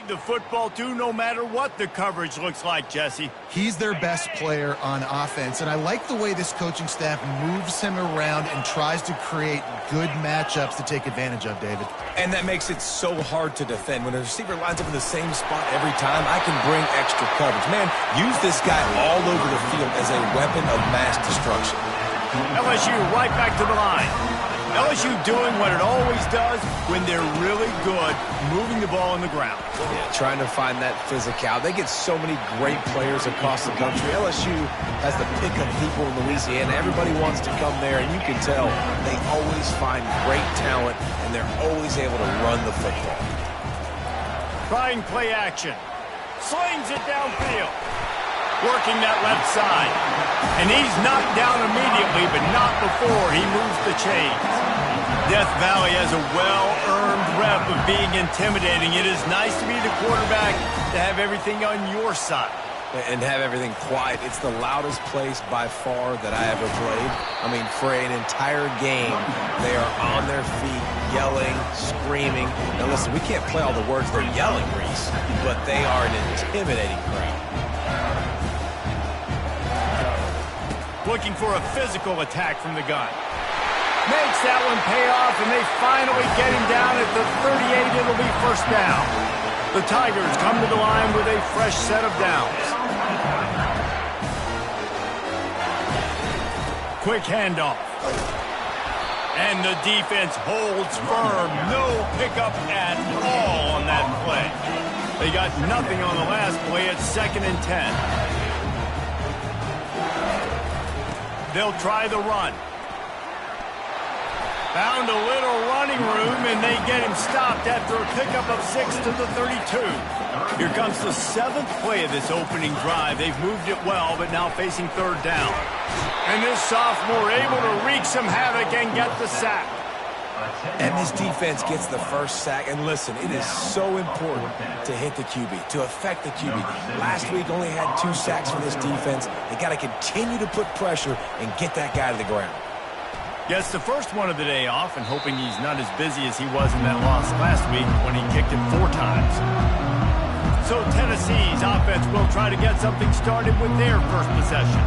the football to no matter what the coverage looks like, Jesse. He's their best player on offense, and I like the way this coaching staff moves him around and tries to create good matchups to take advantage of, David. And that makes it so hard to defend. When a receiver lines up in the same spot every time, I can bring extra coverage. Man, use this guy all over the field as a weapon of mass destruction. LSU right back to the line. LSU doing what it always does when they're really good, moving the ball on the ground. Yeah, trying to find that physicality. They get so many great players across the country. LSU has the pick of people in Louisiana. Everybody wants to come there, and you can tell they always find great talent, and they're always able to run the football. Trying play action. Slings it downfield. Working that left side. And he's knocked down immediately, but not before he moves the chains. Death Valley has a well-earned rep of being intimidating. It is nice to be the quarterback, to have everything on your side. And have everything quiet. It's the loudest place by far that I ever played. I mean, for an entire game, they are on their feet, yelling, screaming. Now listen, we can't play all the words they're yelling, Reese, but they are an intimidating crowd. Looking for a physical attack from the gun. Makes that one pay off, and they finally get him down at the 38. It'll be first down. The Tigers come to the line with a fresh set of downs. Quick handoff. And the defense holds firm. No pickup at all on that play. They got nothing on the last play. It's 2nd and 10. They'll try the run. Found a little running room, and they get him stopped after a pickup of 6 to the 32. Here comes the 7th play of this opening drive. They've moved it well, but now facing 3rd down. And this sophomore able to wreak some havoc and get the sack. And this defense gets the first sack. And listen, it is so important to hit the QB, to affect the QB. Last week only had 2 sacks for this defense. They got to continue to put pressure and get that guy to the ground. Gets the first one of the day off, and hoping he's not as busy as he was in that loss last week when he kicked it 4 times. So Tennessee's offense will try to get something started with their first possession.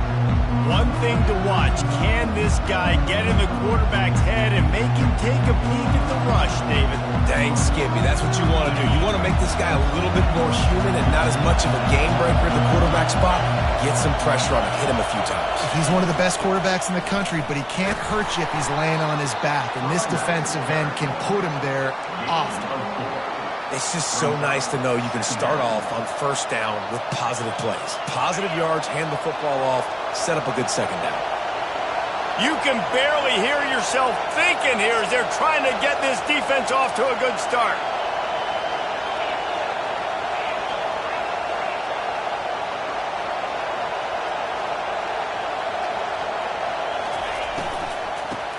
One thing to watch, can this guy get in the quarterback's head and make him take a peek at the rush, David? Dang, Skippy, that's what you want to do. You want to make this guy a little bit more human and not as much of a game breaker at the quarterback spot. Get some pressure on him, hit him a few times. He's one of the best quarterbacks in the country, but he can't hurt you if he's laying on his back, and this defensive end can put him there often. It's just so nice to know you can start off on first down with positive plays. Positive yards, hand the football off, set up a good second down. You can barely hear yourself thinking here as they're trying to get this defense off to a good start.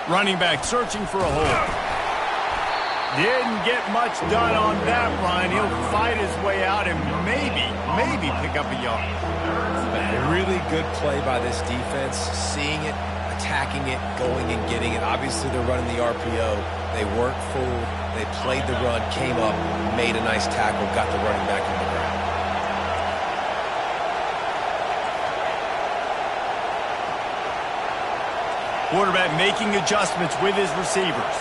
Running back searching for a hole. Didn't get much done on that run. He'll fight his way out and maybe pick up a yard. A really good play by this defense, seeing it, attacking it, going and getting it. Obviously, they're running the RPO. They weren't fooled. They played the run, came up, made a nice tackle, got the running back on the ground. Quarterback making adjustments with his receivers.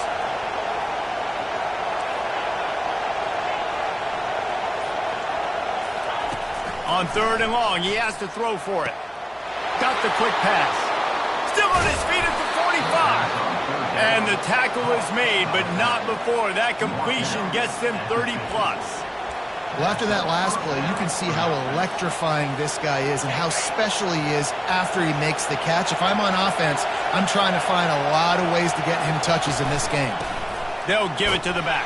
On 3rd and long, he has to throw for it. Got the quick pass. Still on his feet at the 45. And the tackle is made, but not before. That completion gets them 30-plus. Well, after that last play, you can see how electrifying this guy is and how special he is after he makes the catch. If I'm on offense, I'm trying to find a lot of ways to get him touches in this game. They'll give it to the back.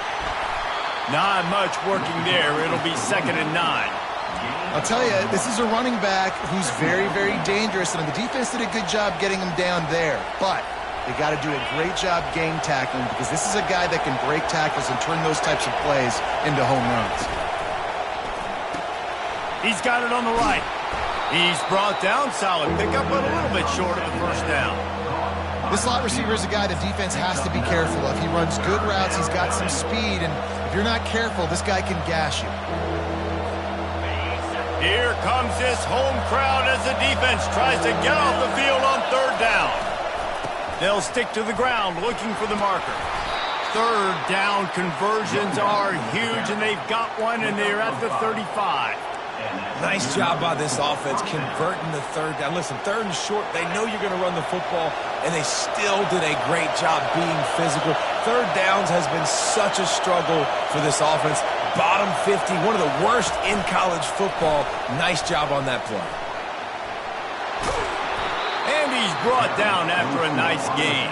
Not much working there. It'll be 2nd and 9. I'll tell you, this is a running back who's very, very dangerous, and the defense did a good job getting him down there. But they got to do a great job game tackling, because this is a guy that can break tackles and turn those types of plays into home runs. He's got it on the right. He's brought down, solid pickup, but a little bit short of the first down. This slot receiver is a guy the defense has to be careful of. He runs good routes. He's got some speed, and if you're not careful, this guy can gash you. Here comes this home crowd as the defense tries to get off the field on third down. They'll stick to the ground looking for the marker. Third down conversions are huge, and they've got one, and they're at the 35. Nice job by this offense converting the third down. Listen, third and short, they know you're going to run the football, and they still did a great job being physical. Third downs has been such a struggle for this offense. Bottom 50, one of the worst in college football. Nice job on that play. And he's brought down after a nice game.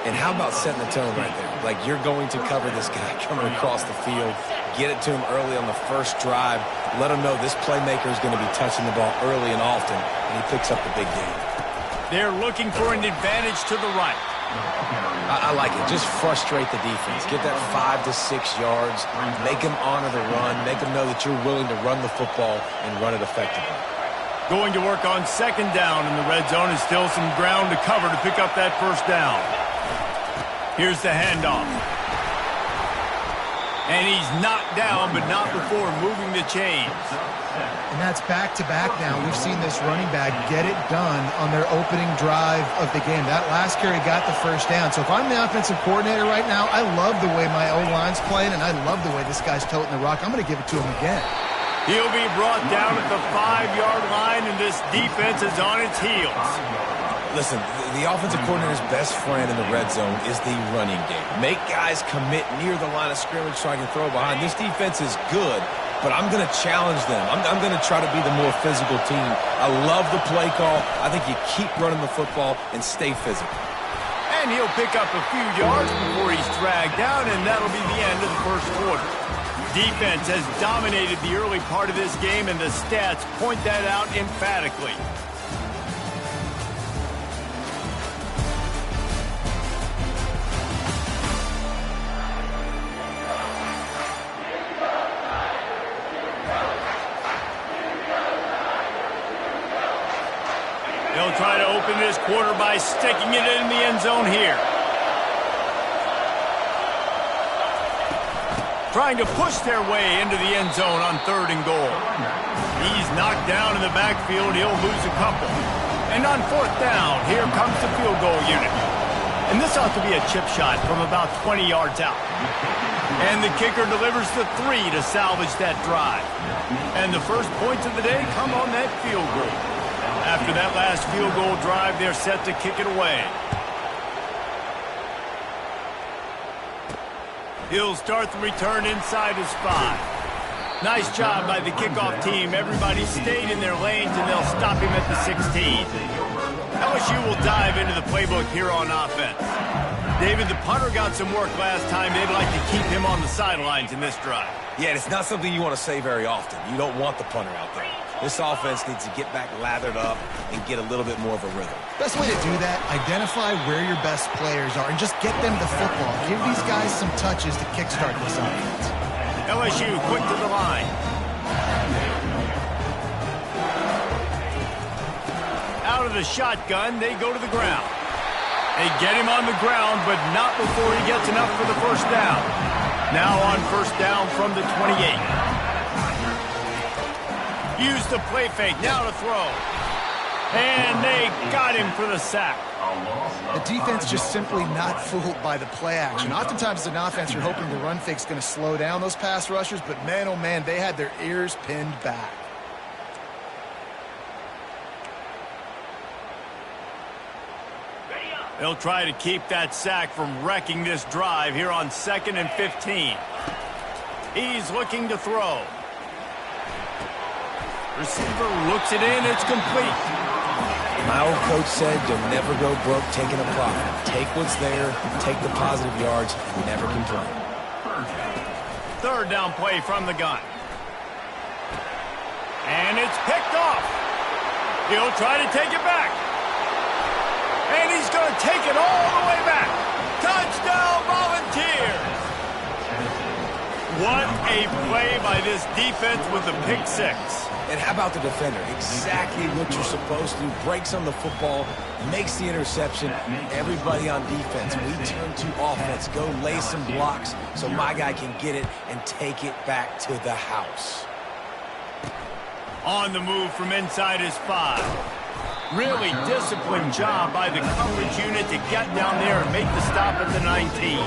And how about setting the tone right there? Like, you're going to cover this guy coming across the field. Get it to him early on the first drive. Let him know this playmaker is going to be touching the ball early and often, and he picks up the big game. They're looking for an advantage to the right. I like it. Just frustrate the defense. Get that 5 to 6 yards. Make them honor the run. Make them know that you're willing to run the football and run it effectively. Going to work on second down in the red zone, is still some ground to cover to pick up that first down. Here's the handoff. And he's knocked down, but not before moving the chains. And that's back-to-back now. We've seen this running back get it done on their opening drive of the game. That last carry got the first down. So if I'm the offensive coordinator right now, I love the way my O-line's playing, and I love the way this guy's toting the rock. I'm going to give it to him again. He'll be brought down at the 5-yard line, and this defense is on its heels. Listen, the offensive coordinator's best friend in the red zone is the running game. Make guys commit near the line of scrimmage so I can throw behind. This defense is good, but I'm going to challenge them. I'm going to try to be the more physical team. I love the play call. I think you keep running the football and stay physical. And he'll pick up a few yards before he's dragged down, and that'll be the end of the first quarter. Defense has dominated the early part of this game, and the stats point that out emphatically. They'll try to open this quarter by sticking it in the end zone here. Trying to push their way into the end zone on third and goal. He's knocked down in the backfield. He'll lose a couple. And on fourth down, here comes the field goal unit. And this ought to be a chip shot from about 20 yards out. And the kicker delivers the 3 to salvage that drive. And the first points of the day come on that field goal. After that last field goal drive, they're set to kick it away. He'll start the return inside his 5. Nice job by the kickoff team. Everybody stayed in their lanes, and they'll stop him at the 16. LSU will dive into the playbook here on offense. David, the punter got some work last time. They'd like to keep him on the sidelines in this drive. Yeah, it's not something you want to say very often. You don't want the punter out there. This offense needs to get back lathered up and get a little bit more of a rhythm. Best way to do that, identify where your best players are and just get them the football. Give these guys some touches to kickstart this offense. LSU quick to the line. Out of the shotgun, they go to the ground. They get him on the ground, but not before he gets enough for the first down. Now on first down from the 28. Use the play fake, now to throw. And they got him for the sack. The defense just simply not fooled by the play action. Oftentimes as an offense, you're hoping the run fake's going to slow down those pass rushers, but man, oh man, they had their ears pinned back. They'll try to keep that sack from wrecking this drive here on 2nd and 15. He's looking to throw. Receiver looks it in. It's complete. My old coach said you'll never go broke taking a profit. Take what's there, take the positive yards, and never complain. Third down play from the gun. And it's picked off. He'll try to take it back. And he's going to take it all the way back. Touchdown, Volunteers! What a play by this defense with the pick 6. And how about the defender? Exactly what you're supposed to. Breaks on the football, makes the interception. Everybody on defense, we turn to offense. Go lay some blocks so my guy can get it and take it back to the house. On the move from inside his 5. Really disciplined job by the coverage unit to get down there and make the stop at the 19.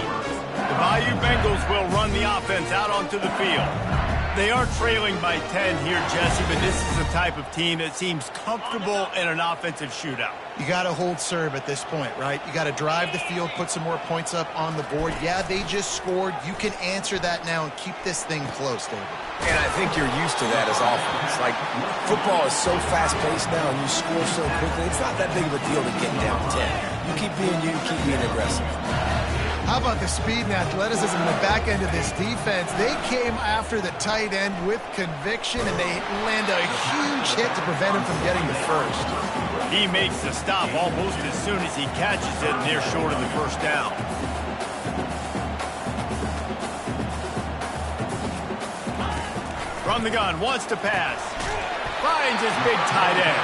The Bayou Bengals will run the offense out onto the field. They are trailing by 10 here, Jesse, but this is the type of team that seems comfortable in an offensive shootout. You got to hold serve at this point, right? You got to drive the field, put some more points up on the board. Yeah, they just scored. You can answer that now and keep this thing close, David. And I think you're used to that as offense. Like, football is so fast-paced now and you score so quickly, it's not that big of a deal to get down 10. You keep being aggressive. How about the speed and athleticism in the back end of this defense? They came after the tight end with conviction, and they land a huge hit to prevent him from getting the first. He makes the stop almost as soon as he catches it, and they're short of the first down. From the gun, wants to pass. Finds his big tight end.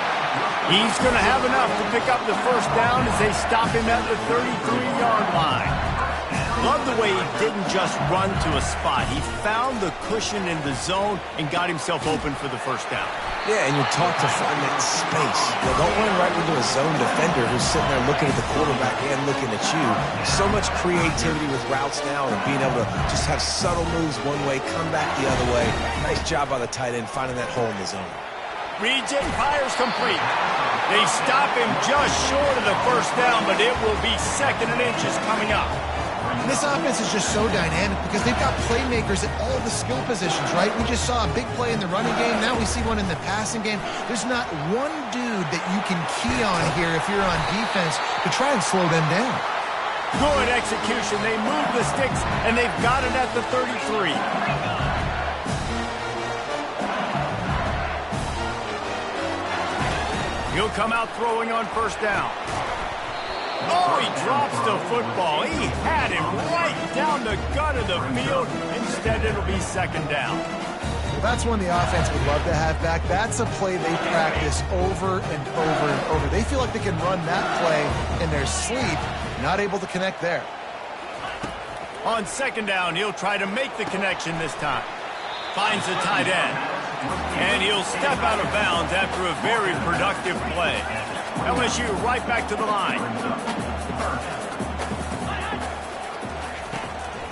He's going to have enough to pick up the first down as they stop him at the 33-yard line. Love the way he didn't just run to a spot. He found the cushion in the zone and got himself open for the first down. Yeah, and you're taught to find that space. You don't run right into a zone defender who's sitting there looking at the quarterback and looking at you. So much creativity with routes now and being able to just have subtle moves one way, come back the other way. Nice job by the tight end finding that hole in the zone. Reads it, fires complete. They stop him just short of the first down, but it will be 2nd and inches coming up. This offense is just so dynamic because they've got playmakers at all the skill positions, right? We just saw a big play in the running game. Now we see one in the passing game. There's not one dude that you can key on here if you're on defense to try and slow them down. Good execution. They move the sticks, and they've got it at the 33. He'll come out throwing on first down. Oh, he drops the football. He had him right down the gut of the field. Instead, it'll be 2nd down. Well, that's one the offense would love to have back. That's a play they practice over and over and over. They feel like they can run that play in their sleep, not able to connect there. On 2nd down, he'll try to make the connection this time. Finds the tight end. And he'll step out of bounds after a very productive play. LSU right back to the line.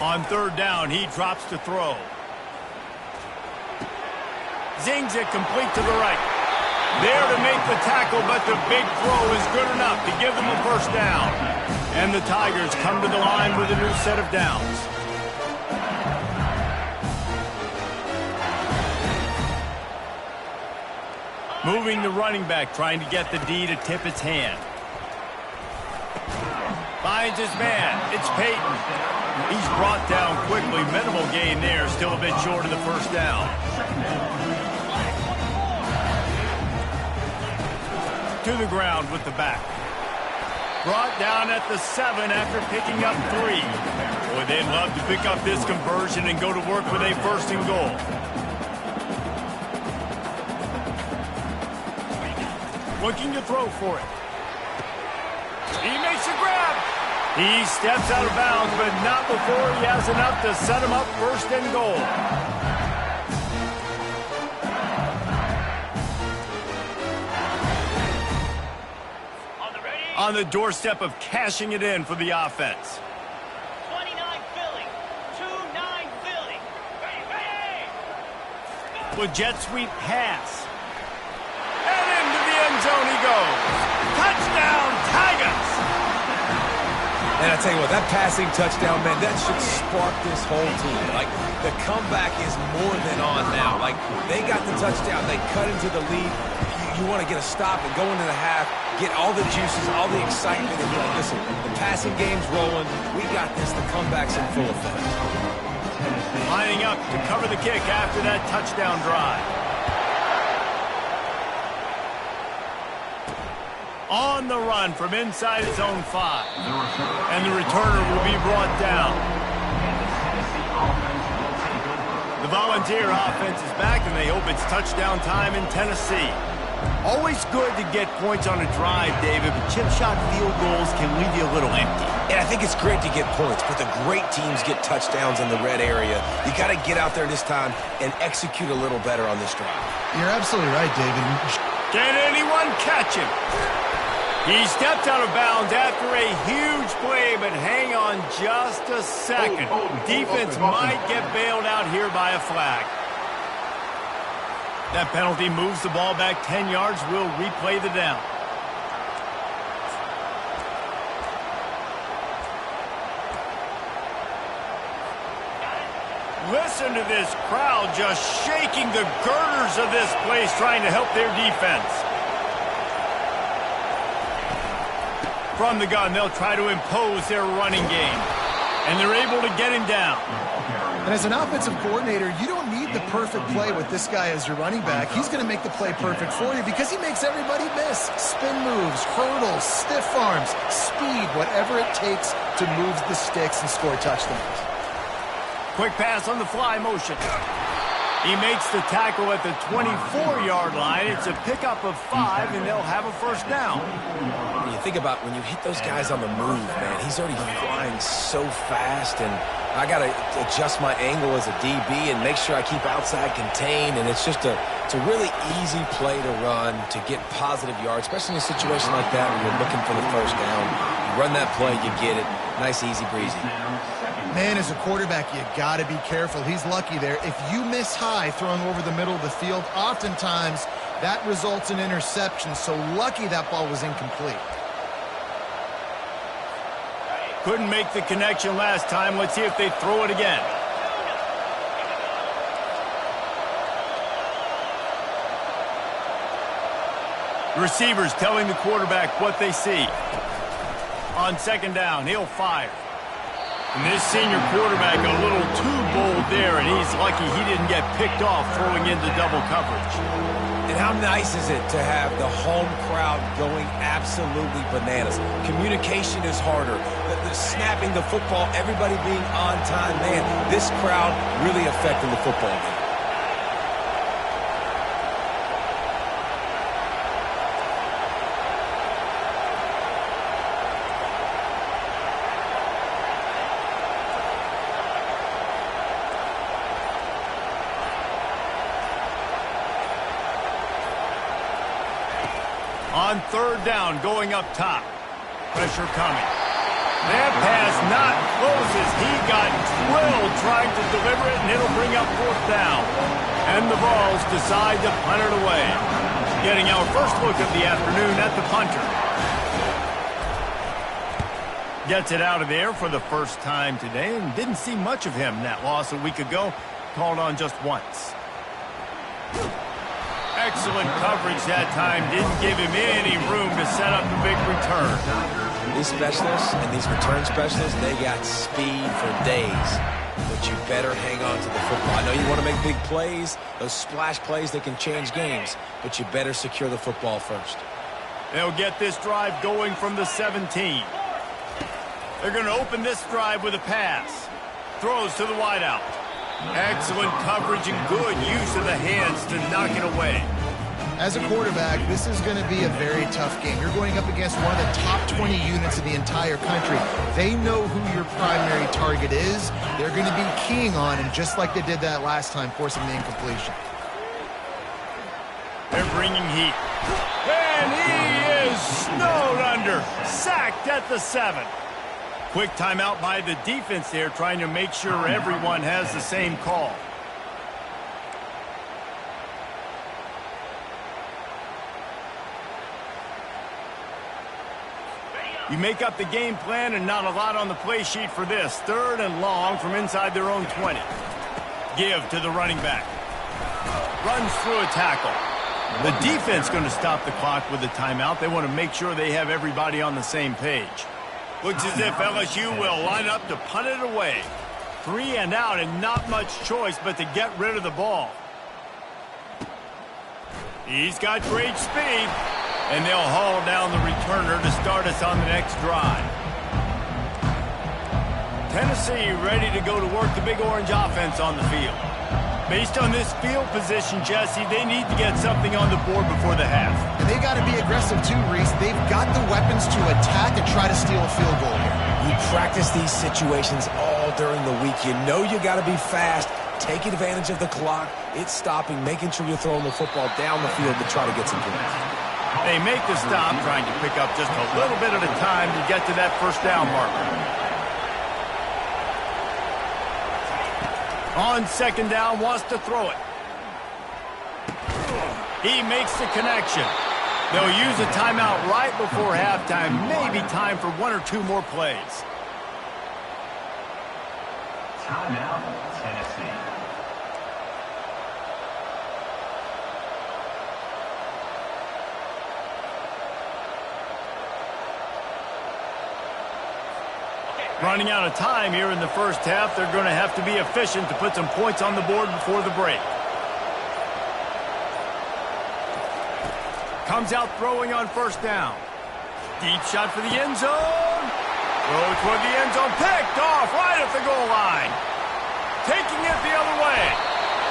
On 3rd down, he drops to throw. Zings it complete to the right. There to make the tackle, but the big throw is good enough to give them a first down. And the Tigers come to the line with a new set of downs. Moving the running back, trying to get the D to tip its hand. Finds his man. It's Peyton. He's brought down quickly. Minimal gain there. Still a bit short of the first down. To the ground with the back. Brought down at the 7 after picking up 3. Boy, they'd love to pick up this conversion and go to work with a 1st and goal. Looking to throw for it. He makes a grab. He steps out of bounds, but not before he has enough to set him up 1st and goal. On the doorstep of cashing it in for the offense. 29 Philly. 2-9 Philly. With jet sweep pass. And into the end zone he goes. Touchdown, Tigers! And I tell you what, that passing touchdown, man, that should spark this whole team. Like, the comeback is more than on now. Like, they got the touchdown. They cut into the lead. You want to get a stop and go into the half, get all the juices, all the excitement, and be like, listen, the passing game's rolling. We got this. The comeback's in full effect. Lining up to cover the kick after that touchdown drive. On the run from inside his own 5. And the returner will be brought down. The Volunteer offense is back, and they hope it's touchdown time in Tennessee. Always good to get points on a drive, David, but chip shot field goals can leave you a little empty. And I think it's great to get points, but the great teams get touchdowns in the red area. You got to get out there this time and execute a little better on this drive. You're absolutely right, David. Can anyone catch him? He stepped out of bounds after a huge play, but hang on just a second. Defense might get bailed out here by a flag. That penalty moves the ball back 10 yards. We'll replay the down. Listen to this crowd just shaking the girders of this place, trying to help their defense. From the gun, they'll try to impose their running game. And they're able to get him down. And as an offensive coordinator, you don't need the perfect play with this guy as your running back. He's going to make the play perfect for you because he makes everybody miss. Spin moves, hurdles, stiff arms, speed, whatever it takes to move the sticks and score touchdowns. Quick pass on the fly motion. He makes the tackle at the 24-yard line. It's a pickup of 5, and they'll have a first down. When you think about when you hit those guys on the move, man, he's already flying so fast, and I got to adjust my angle as a DB and make sure I keep outside contained, and it's just it's a really easy play to run to get positive yards, especially in a situation like that where you're looking for the first down. You run that play, you get it. Nice, easy breezy. Man, as a quarterback, you got to be careful. He's lucky there. If you miss high throwing over the middle of the field, oftentimes that results in interception. So lucky that ball was incomplete. Couldn't make the connection last time. Let's see if they throw it again. The receivers telling the quarterback what they see. On second down, he'll fire. And this senior quarterback a little too bold there, and he's lucky he didn't get picked off throwing into double coverage. And how nice is it to have the home crowd going absolutely bananas? Communication is harder. The snapping the football, everybody being on time. Man, this crowd really affecting the football game. On third down, going up top. Pressure coming. That pass not close as he got drilled trying to deliver it, and it'll bring up fourth down. And the Vols decide to punt it away. Getting our first look of the afternoon at the punter. Gets it out of there for the first time today, and didn't see much of him. That loss a week ago, called on just once. Excellent coverage that time. Didn't give him any room to set up the big return. These specialists and these return specialists, they got speed for days. But you better hang on to the football. I know you want to make big plays. Those splash plays, they can change games. But you better secure the football first. They'll get this drive going from the 17. They're going to open this drive with a pass. Throws to the wideout. Excellent coverage and good use of the hands to knock it away. As a quarterback, this is going to be a very tough game. You're going up against one of the top 20 units in the entire country. They know who your primary target is. They're going to be keying on him, just like they did that last time, forcing the incompletion. They're bringing heat. And he is snowed under. Sacked at the 7. Quick timeout by the defense there, trying to make sure everyone has the same call. You make up the game plan and not a lot on the play sheet for this. Third and long from inside their own 20. Give to the running back. Runs through a tackle. The defense going to stop the clock with a timeout. They want to make sure they have everybody on the same page. Looks as if LSU will line up to punt it away. 3 and out and not much choice but to get rid of the ball. He's got great speed. And they'll haul down the returner to start us on the next drive. Tennessee ready to go to work the Big Orange offense on the field. Based on this field position, Jesse, they need to get something on the board before the half. And they got to be aggressive too, Reese. They've got the weapons to attack and try to steal a field goal here. You practice these situations all during the week. You know you got to be fast, take advantage of the clock. It's stopping, making sure you're throwing the football down the field to try to get some points. They make the stop, trying to pick up just a little bit at a time to get to that first down marker. On second down, wants to throw it. He makes the connection. They'll use a timeout right before halftime. Maybe time for one or two more plays. Timeout, Tennessee. Running out of time here in the first half. They're going to have to be efficient to put some points on the board before the break. Comes out throwing on first down. Deep shot for the end zone. Throw toward the end zone. Picked off right at the goal line. Taking it the other way.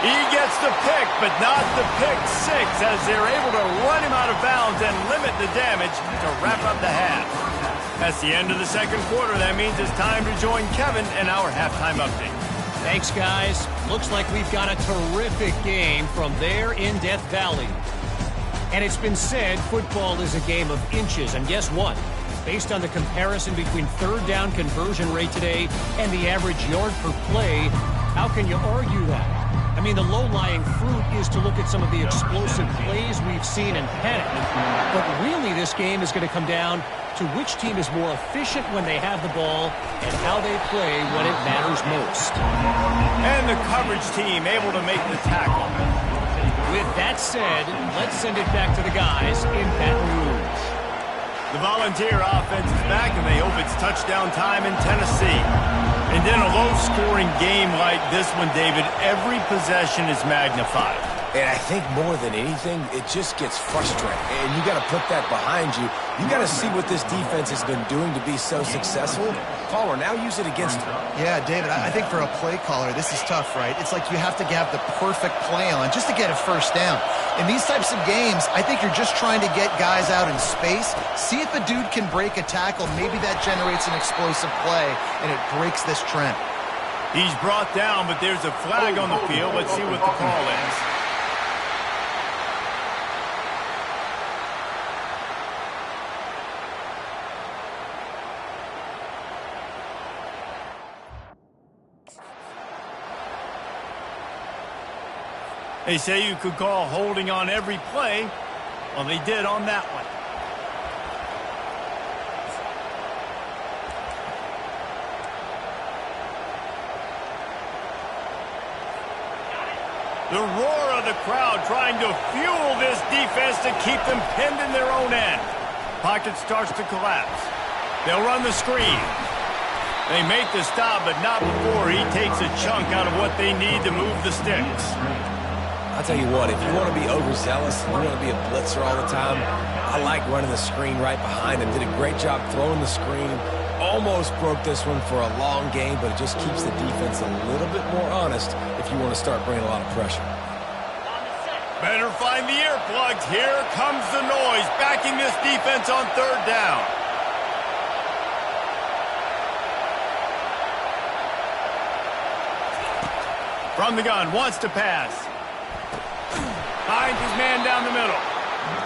He gets the pick, but not the pick six, as they're able to run him out of bounds and limit the damage to wrap up the half. That's the end of the second quarter. That means it's time to join Kevin in our halftime update. Thanks, guys. Looks like we've got a terrific game from there in Death Valley. And it's been said football is a game of inches. And guess what? Based on the comparison between third down conversion rate today and the average yard per play, how can you argue that? I mean, the low-lying fruit is to look at some of the explosive plays we've seen in Penn. But really, this game is going to come down to which team is more efficient when they have the ball and how they play when it matters most. And the coverage team able to make the tackle. With that said, let's send it back to the guys in Baton Rouge. The Volunteer offense is back, and they hope it's touchdown time in Tennessee. And in a low-scoring game like this one, David, every possession is magnified. And I think more than anything, it just gets frustrating. And you got to put that behind you. You got to see what this defense has been doing to be so successful. Caller, now use it against them. Yeah, David, I think for a play caller, this is tough, right? It's like you have to have the perfect play on just to get a first down. In these types of games, I think you're just trying to get guys out in space, see if a dude can break a tackle. Maybe that generates an explosive play, and it breaks this trend. He's brought down, but there's a flag on the field. Let's see what the call is. They say you could call holding on every play. Well, they did on that one. The roar of the crowd trying to fuel this defense to keep them pinned in their own end. Pocket starts to collapse. They'll run the screen. They make the stop, but not before he takes a chunk out of what they need to move the sticks. I'll tell you what, if you want to be overzealous, you want to be a blitzer all the time, I like running the screen right behind him. Did a great job throwing the screen. Almost broke this one for a long game, but it just keeps the defense a little bit more honest if you want to start bringing a lot of pressure. Better find the earplugs. Here comes the noise, backing this defense on third down. From the gun, wants to pass. Finds his man down the middle.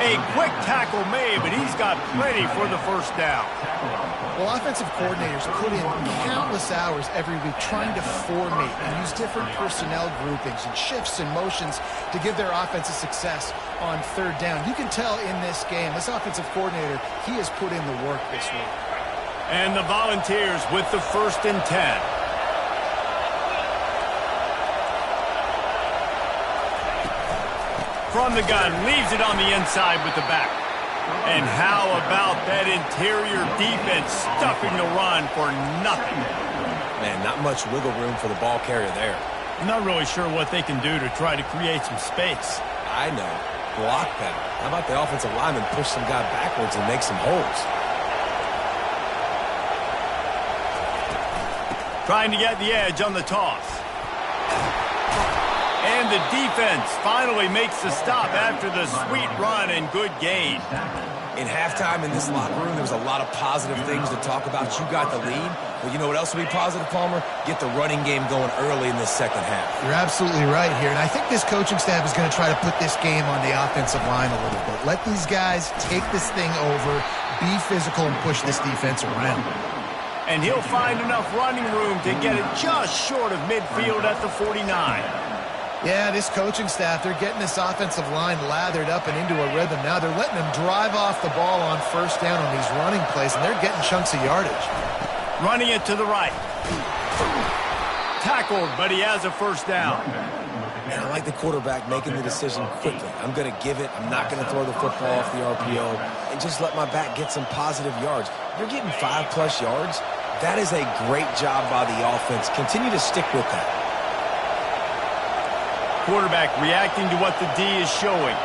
A quick tackle made, but he's got plenty for the first down. Well, offensive coordinators put in countless hours every week trying to formate and use different personnel groupings and shifts and motions to give their offense a success on third down. You can tell in this game, this offensive coordinator, he has put in the work this week. And the Volunteers with the 1st and 10. From the gun, leaves it on the inside with the back. And how about that interior defense stuffing the run for nothing? Man, not much wiggle room for the ball carrier there. I'm not really sure what they can do to try to create some space. I know. Block that. How about the offensive lineman push some guy backwards and make some holes? Trying to get the edge on the toss. And the defense finally makes the stop after the sweet run and good gain. In halftime in this locker room, there was a lot of positive things to talk about. You got the lead. Well, you know what else will be positive, Palmer? Get the running game going early in this second half. You're absolutely right here. And I think this coaching staff is going to try to put this game on the offensive line a little bit. Let these guys take this thing over, be physical, and push this defense around. And he'll find enough running room to get it just short of midfield at the 49. Yeah, this coaching staff, they're getting this offensive line lathered up and into a rhythm. Now they're letting them drive off the ball on first down on these running plays, and they're getting chunks of yardage. Running it to the right. Tackled, but he has a first down. And I like the quarterback making the decision quickly. I'm going to give it. I'm not going to throw the football off the RPO and just let my back get some positive yards. You're getting 5+ yards. That is a great job by the offense. Continue to stick with that. Quarterback reacting to what the D is showing.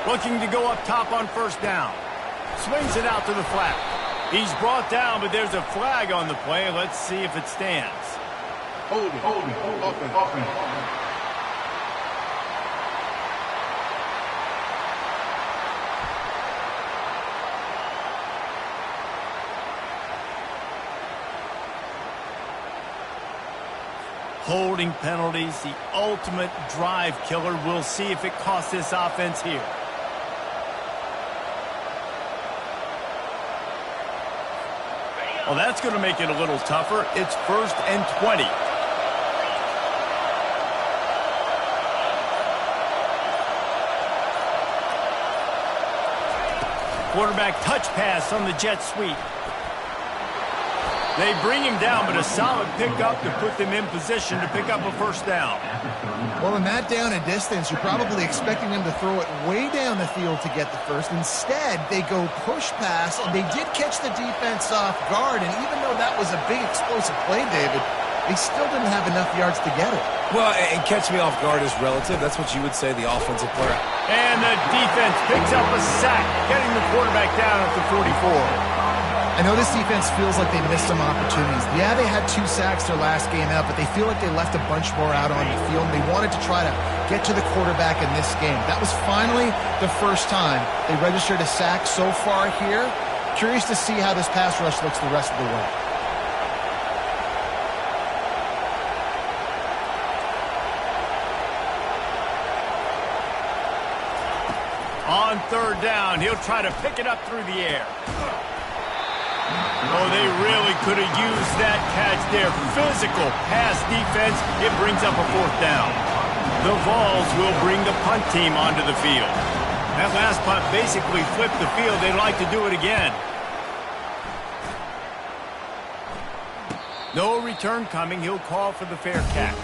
Looking to go up top on first down. Swings it out to the flat. He's brought down, but there's a flag on the play. Let's see if it stands. Holding penalties, the ultimate drive killer. We'll see if it costs this offense here. Well, that's going to make it a little tougher. It's 1st and 20. Quarterback touch pass on the jet sweep. They bring him down, but a solid pickup to put them in position to pick up a first down. Well, in that down and distance, you're probably expecting them to throw it way down the field to get the first. Instead, they go push pass, and they did catch the defense off guard. And even though that was a big explosive play, David, they still didn't have enough yards to get it. Well, and catch me off guard is relative. That's what you would say the offensive player. And the defense picks up a sack, getting the quarterback down at the 44. I know this defense feels like they missed some opportunities. Yeah, they had 2 sacks their last game out, but they feel like they left a bunch more out on the field, and they wanted to try to get to the quarterback in this game. That was finally the first time they registered a sack so far here. Curious to see how this pass rush looks the rest of the way. On 3rd down, he'll try to pick it up through the air. Oh, they really could have used that catch there. Physical pass defense. It brings up a 4th down. The Vols will bring the punt team onto the field. That last punt basically flipped the field. They'd like to do it again. No return coming. He'll call for the fair catch.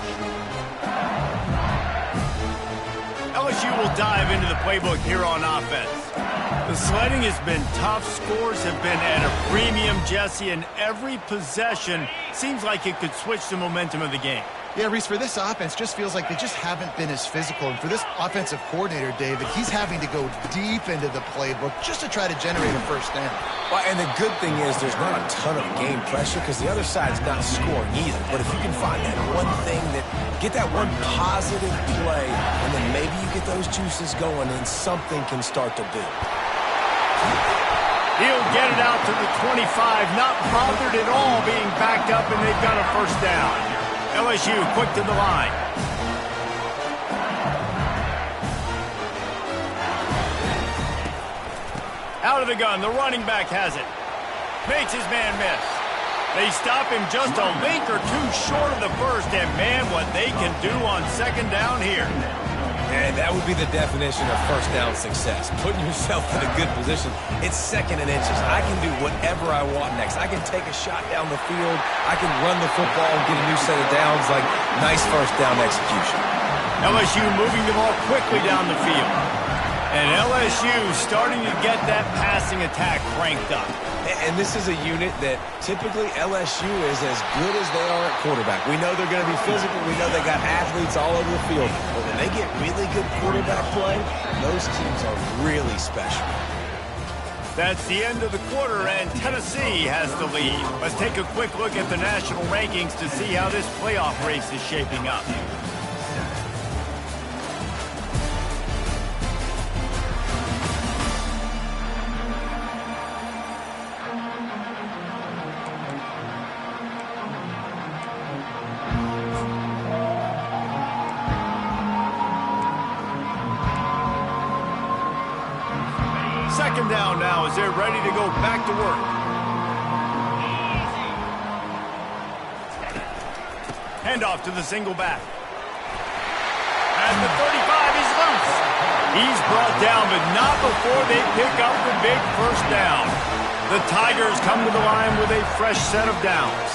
LSU will dive into the playbook here on offense. The sledding has been tough. Scores have been at a premium, Jesse, and every possession seems like it could switch the momentum of the game. Yeah, Reese, for this offense, just feels like they just haven't been as physical. And for this offensive coordinator, David, he's having to go deep into the playbook just to try to generate a first down. Well, and the good thing is there's not a ton of game pressure because the other side's not scoring either. But if you can find that one thing get that one positive play, and then maybe you get those juices going and something can start to build. He'll get it out to the 25, not bothered at all being backed up, and they've got a first down. LSU quick to the line. Out of the gun, the running back has it. Makes his man miss. They stop him just a link or two short of the first, and man, what they can do on 2nd down here. And that would be the definition of first down success. Putting yourself in a good position. It's 2nd and inches. I can do whatever I want next. I can take a shot down the field. I can run the football and get a new set of downs. Like, nice first down execution. LSU moving the ball quickly down the field. And LSU starting to get that passing attack cranked up. And this is a unit that typically LSU is as good as they are at quarterback. We know they're going to be physical. We know they got athletes all over the field. But when they get really good quarterback play, those teams are really special. That's the end of the quarter, and Tennessee has the lead. Let's take a quick look at the national rankings to see how this playoff race is shaping up. Second down now as they're ready to go back to work. Handoff to the single back. At the 35, he's loose. He's brought down, but not before they pick up the big first down. The Tigers come to the line with a fresh set of downs.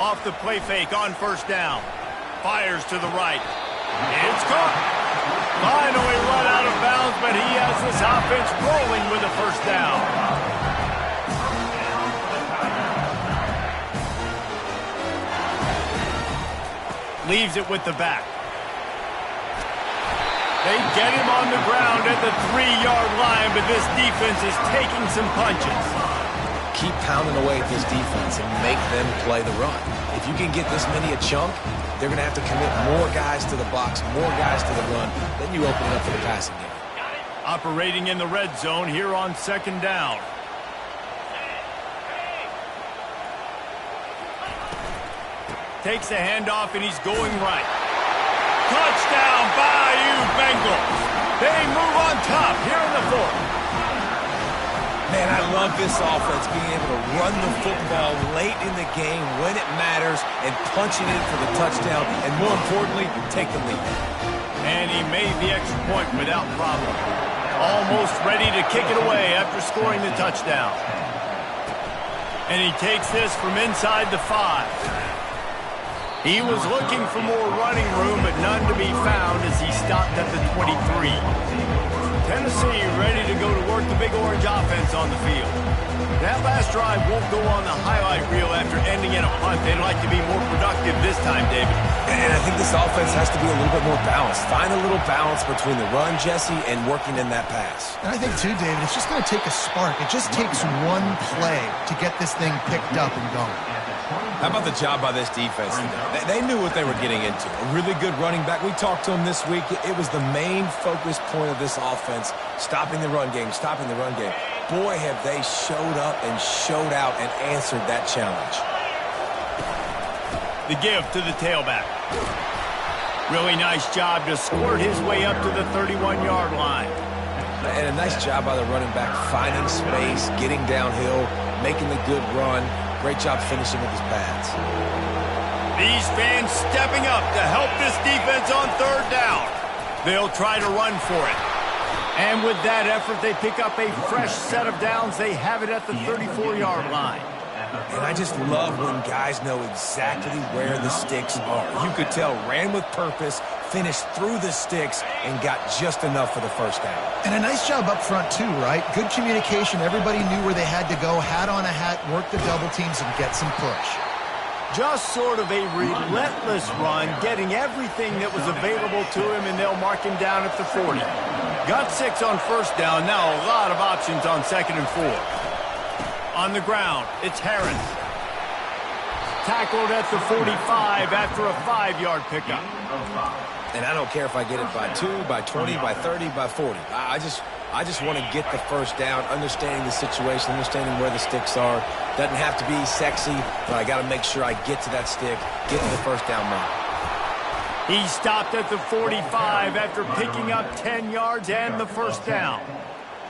Off the play fake on first down. Fires to the right. It's caught. Finally run out of bounds, but he has this offense rolling with a first down. Leaves it with the back. They get him on the ground at the 3-yard line, but this defense is taking some punches. Keep pounding away at this defense and make them play the run. If you can get this many a chunk, they're going to have to commit more guys to the box, more guys to the run. Then you open it up for the passing game. Operating in the red zone here on second down. Takes the handoff and he's going right. Touchdown, Bayou Bengals. They move on top here in the fourth. Man, I love this offense being able to run the football late in the game when it matters and punching it for the touchdown and, more importantly, take the lead. And he made the extra point without problem. Almost ready to kick it away after scoring the touchdown. And he takes this from inside the 5. He was looking for more running room, but none to be found as he stopped at the 23. Tennessee ready to go to work the Big Orange offense on the field. That last drive won't go on the highlight reel after ending in a punt. They'd like to be more productive this time, David. And I think this offense has to be a little bit more balanced. Find a little balance between the run, Jesse, and working in that pass. And I think, too, David, it's just going to take a spark. It just takes one play to get this thing picked up and going. How about the job by this defense? They knew what they were getting into. A really good running back. We talked to him this week. It was the main focus point of this offense, stopping the run game, stopping the run game. Boy, have they showed up and showed out and answered that challenge. The give to the tailback. Really nice job to squirt his way up to the 31-yard line. And a nice job by the running back, finding space, getting downhill, making the good run. Great job finishing with his pads. These fans stepping up to help this defense on third down. They'll try to run for it. And with that effort, they pick up a fresh set of downs. They have it at the 34-yard line. And I just love when guys know exactly where the sticks are. You could tell ran with purpose, finished through the sticks, and got just enough for the first down. And a nice job up front, too, right? Good communication. Everybody knew where they had to go. Hat on a hat, work the double teams, and get some push. Just sort of a relentless run, getting everything that was available to him, and they'll mark him down at the 40. Got 6 on first down. Now a lot of options on second and 4. On the ground, it's Harris. Tackled at the 45 after a 5-yard pickup. And I don't care if I get it by 2, by 20, by 30, by 40. I just want to get the first down, understanding the situation, understanding where the sticks are. Doesn't have to be sexy, but I got to make sure I get to that stick, get to the first down mark. He stopped at the 45 after picking up 10 yards and the first down.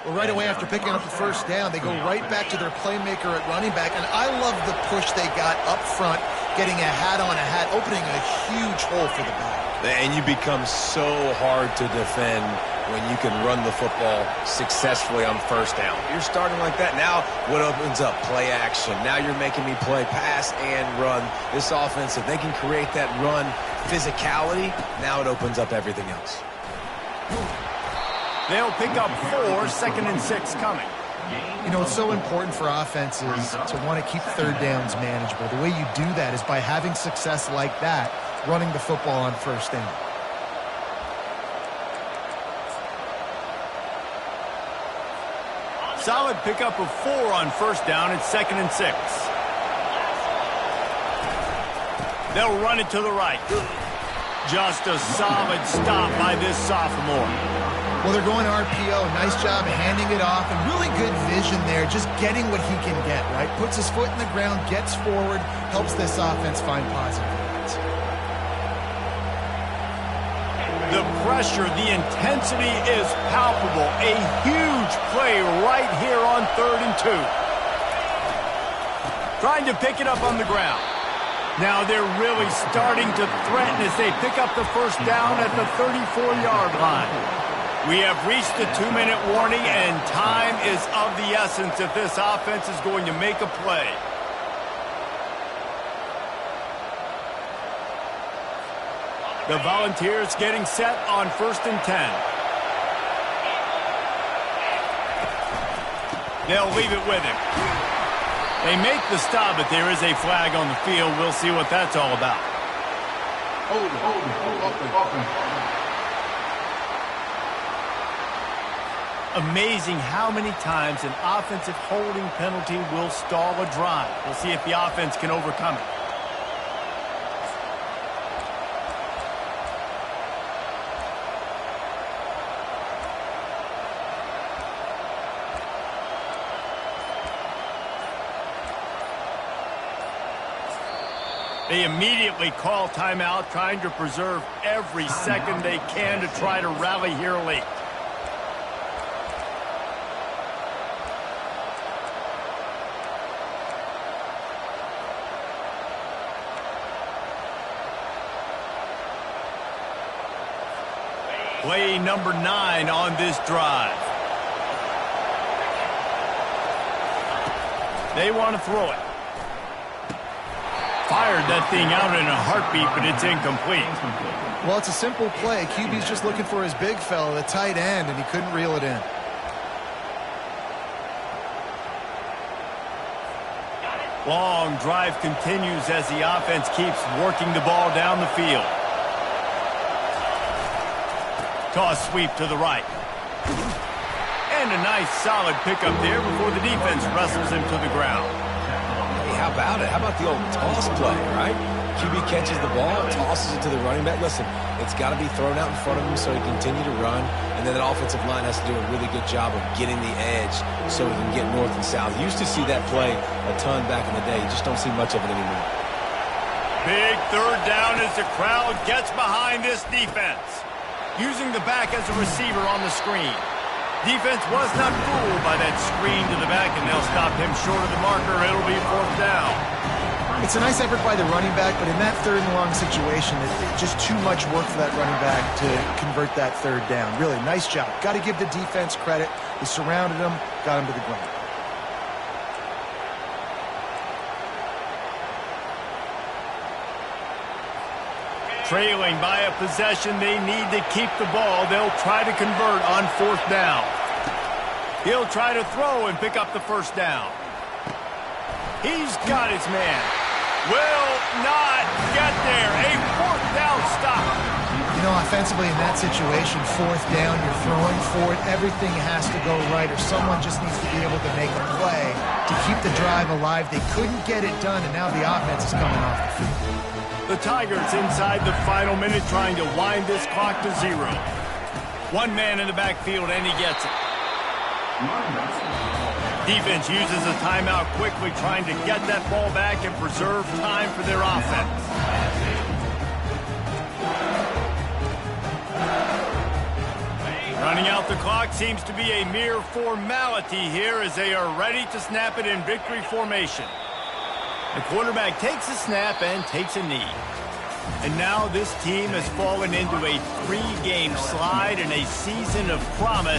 Well, right away after picking up the first down, they go right back to their playmaker at running back. And I love the push they got up front, getting a hat on a hat, opening a huge hole for the back. And you become so hard to defend when you can run the football successfully on first down. You're starting like that. Now what opens up? Play action. Now you're making me play pass and run. This offense, if they can create that run physicality, now it opens up everything else. They'll pick up 4, second and 6 coming. You know, it's so important for offenses to want to keep third downs manageable. The way you do that is by having success like that running the football on first down. Solid pickup of 4 on first down. It's 2nd and 6. They'll run it to the right. Just a solid stop by this sophomore. Well, they're going RPO. Nice job handing it off, and really good vision there, just getting what he can get, right? Puts his foot in the ground, gets forward, helps this offense find positive points. The pressure, the intensity is palpable. A huge play right here on 3rd and 2. Trying to pick it up on the ground. Now they're really starting to threaten as they pick up the first down at the 34-yard line. We have reached the 2-minute warning, and time is of the essence if this offense is going to make a play. The Volunteers getting set on 1st and 10. They'll leave it with him. They make the stop, but there is a flag on the field. We'll see what that's all about. Amazing how many times an offensive holding penalty will stall a drive. We'll see if the offense can overcome it. They immediately call timeout, trying to preserve every second they can to try to rally here late. Play number 9 on this drive. They want to throw it. Fired that thing out in a heartbeat, but it's incomplete. Well, it's a simple play. QB's just looking for his big fella, the tight end, and he couldn't reel it in. Long drive continues as the offense keeps working the ball down the field. Toss sweep to the right. And a nice solid pickup there before the defense wrestles him to the ground. How about it? How about the old toss play, right? QB catches the ball, tosses it to the running back. Listen, it's got to be thrown out in front of him so he can continue to run. And then that offensive line has to do a really good job of getting the edge so he can get north and south. You used to see that play a ton back in the day. You just don't see much of it anymore. Big 3rd down as the crowd gets behind this defense. Using the back as a receiver on the screen. Defense was not fooled by that screen to the back, and they'll stop him short of the marker. It'll be 4th down. It's a nice effort by the running back, but in that 3rd and long situation, it's just too much work for that running back to convert that 3rd down. Really, nice job. Got to give the defense credit. They surrounded him, got him to the ground. Trailing by a possession, they need to keep the ball. They'll try to convert on 4th down. He'll try to throw and pick up the first down. He's got his man. Will not get there. A 4th down stop. You know, offensively in that situation, 4th down, you're throwing for it. Everything has to go right, or someone just needs to be able to make a play to keep the drive alive. They couldn't get it done, and now the offense is coming off the field. The Tigers inside the final minute trying to wind this clock to 0. One man in the backfield, and he gets it. Defense uses a timeout quickly, trying to get that ball back and preserve time for their offense. Running out the clock seems to be a mere formality here as they are ready to snap it in victory formation. The quarterback takes a snap and takes a knee. And now this team has fallen into a 3-game slide and a season of promise.